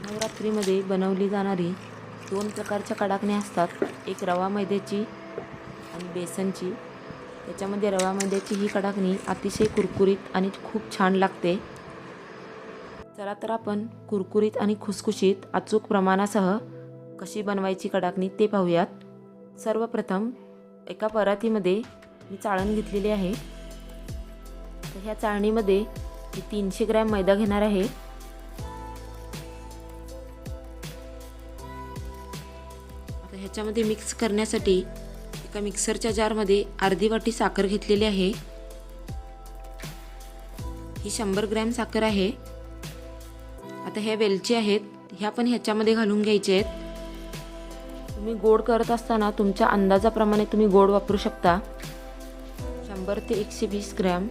नवरात्रीमध्ये बनवली जाणारी 2 प्रकारच्या कडाकण्या असतात, एक रवा मैद्याची आणि बेसनची। त्याच्यामध्ये रवा मैद्याची ही कडाकणी अतिशय कुरकुरीत आणि खूप छान लागते। चला तर आपण कुरकुरीत आणि खुसखुशीत अचूक प्रमाणासह कशी बनवायची कडाकणी ते पाहूयात। सर्वप्रथम एका परातीमध्ये मी चाळण घेतलेली आहे। तर ह्या चाळणीमध्ये मी 300 ग्रॅम मैदा घेणार आहे। आता ह्याच्यामध्ये मिक्स करण्यासाठी एका मिक्सरच्या जारमध्ये अर्धी वाटी साखर घेतलेली आहे। ही 100 ग्रॅम साखर आहे। आता ह्या वेलची आहेत, ह्या पण ह्याच्यामध्ये घालून घ्यायचे आहेत। तुम्ही गोड करत असताना तुमच्या अंदाजाप्रमाणे तुम्ही गोड वापरू शकता। 100 ते 120 ग्रॅम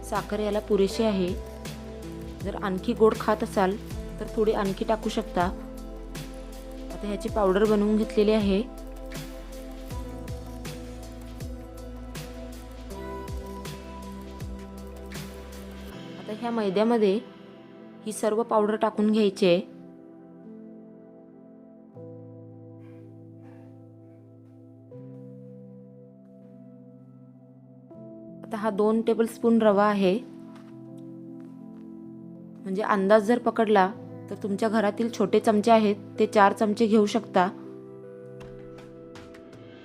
साखर याला पुरेशी आहे। जर आणखी गोड खात असाल तर थोडी आणखी टाकू शकता। आता ह्याची पावडर बनवून घेतलेली आहे। आता ह्या मैद्यामध्ये ही सर्व पावडर टाकून घ्यायची आहे। आता हा 2 टेबलस्पून रवा आहे। म्हणजे अंदाज जर पकडला तर तुमच्या घरातील छोटे चमचे आहेत ते 4 चमचे घेऊ शकता।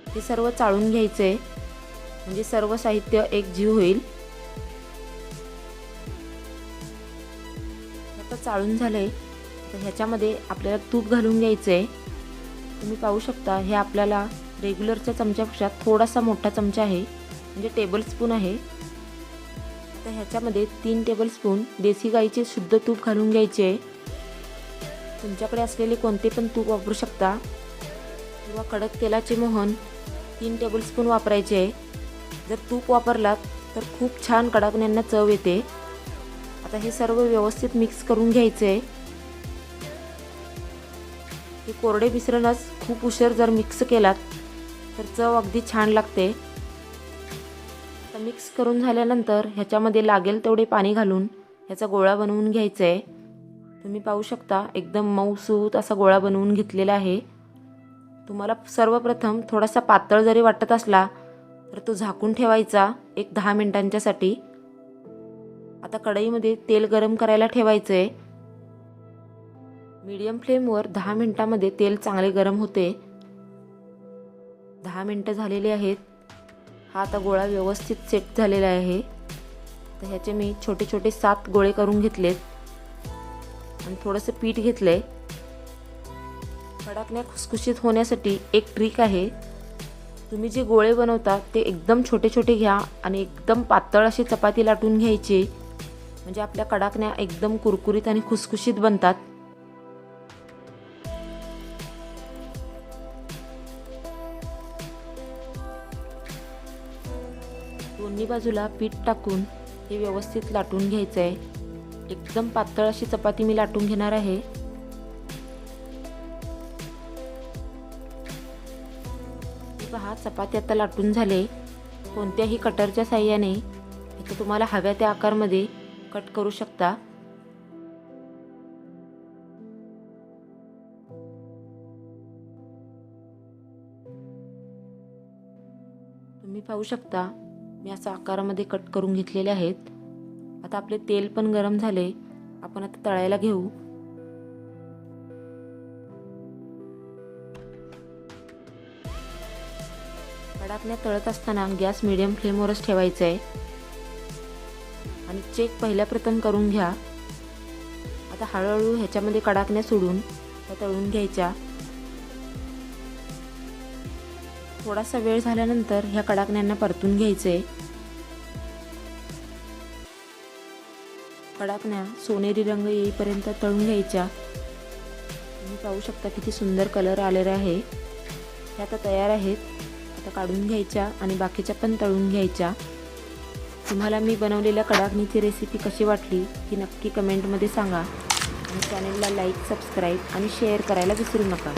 हे सर्व चाळून घ्यायचे म्हणजे सर्व साहित्य एकजीव होईल। आता चाळून झाले तर ह्याच्यामध्ये आपल्याला तूप घालून घ्यायचे। तुम्ही पाहू शकता हे आपल्याला रेग्युलरच्या चमच्यापेक्षा थोडासा मोठा चमचा आहे, म्हणजे टेबलस्पून आहे। आता ह्याच्यामध्ये 3 टेबलस्पून देसी गाईचे शुद्ध तूप घालून घ्यायचे। तुमच्याकडे असलेले कोणते पण तूप वापरू शकता किंवा कडक तेलाचे मोहन 3 टेबलस्पून वापरायचे। जर तूप वापरलात तर खूप छान कडाकण्यांना चव येते। आता हे सर्व व्यवस्थित मिक्स करून घ्यायचे। हे कोरडे मिश्रणच खूप उशीर जर मिक्स केलात तर चव अगदी छान लागते। आता मिक्स करून झाल्यानंतर ह्याच्यामध्ये लागेल तेवढे पाणी घालून ह्याचा गोळा बनवून घ्यायचा आहे। तुम्ही पाहू शकता एकदम मऊसूत असा गोळा बनवून घेतलेला आहे। तुम्हाला सर्वप्रथम थोडासा पातळ जरी वाटत असला तर तो झाकून ठेवायचा 10 मिनिटांच्यासाठी। आता कढईमध्ये तेल गरम करायला ठेवायचे आहे। मीडियम फ्लेमवर 10 मिनिटांमध्ये तेल चांगले गरम होते। 10 मिनिटं झालेली आहेत। हा आता गोळा व्यवस्थित सेट झालेला आहे। तर ह्याचे मी छोटे छोटे 7 गोळे करून घेतलेत आणि थोडंसं पीठ घेतलंय। कडाकण्या खुसखुशीत होण्यासाठी एक ट्रिक आहे। तुम्ही जे गोळे बनवता ते एकदम छोटे छोटे घ्या आणि एकदम पातळ अशी चपाती लाटून घ्यायची, म्हणजे आपल्या कडाकण्या एकदम कुरकुरीत आणि खुसखुशीत बनतात। दोन्ही बाजूला पीठ टाकून हे व्यवस्थित लाटून घ्यायचं आहे। एकदम पातळ अशी चपाती मी लाटून घेणार आहे। पहा चपाती आता लाटून झाले। कोणत्याही कटरच्या साहाय्याने इथे तुम्हाला हव्या त्या आकारमध्ये कट करू शकता। तुम्ही पाहू शकता मी असा आकारामध्ये कट करून घेतलेले आहेत। आता आपले तेल पण गरम झाले, आपण आता तळायला घेऊ। कडाकण्या तळत असताना गॅस मीडियम फ्लेमवरच ठेवायचा आहे आणि चेक पहिल्या प्रथम करून घ्या। आता हळूहळू ह्याच्यामध्ये कडाकण्या सोडून त्या तळून घ्यायच्या। थोडासा वेळ झाल्यानंतर ह्या कडाकण्यांना परतून घ्यायचे। कडाकण्या सोनेरी रंग येईपर्यंत तळून घ्यायच्या। तुम्ही पाहू शकता किती सुंदर कलर आलेला आहे। ह्या आता तयार आहेत। आता काढून घ्यायच्या आणि बाकीच्या पण तळून घ्यायच्या। तुम्हाला मी बनवलेल्या कडाकणीची रेसिपी कशी वाटली ही नक्की कमेंटमध्ये सांगा आणि चॅनलला लाईक, सबस्क्राईब आणि शेअर करायला विसरू नका।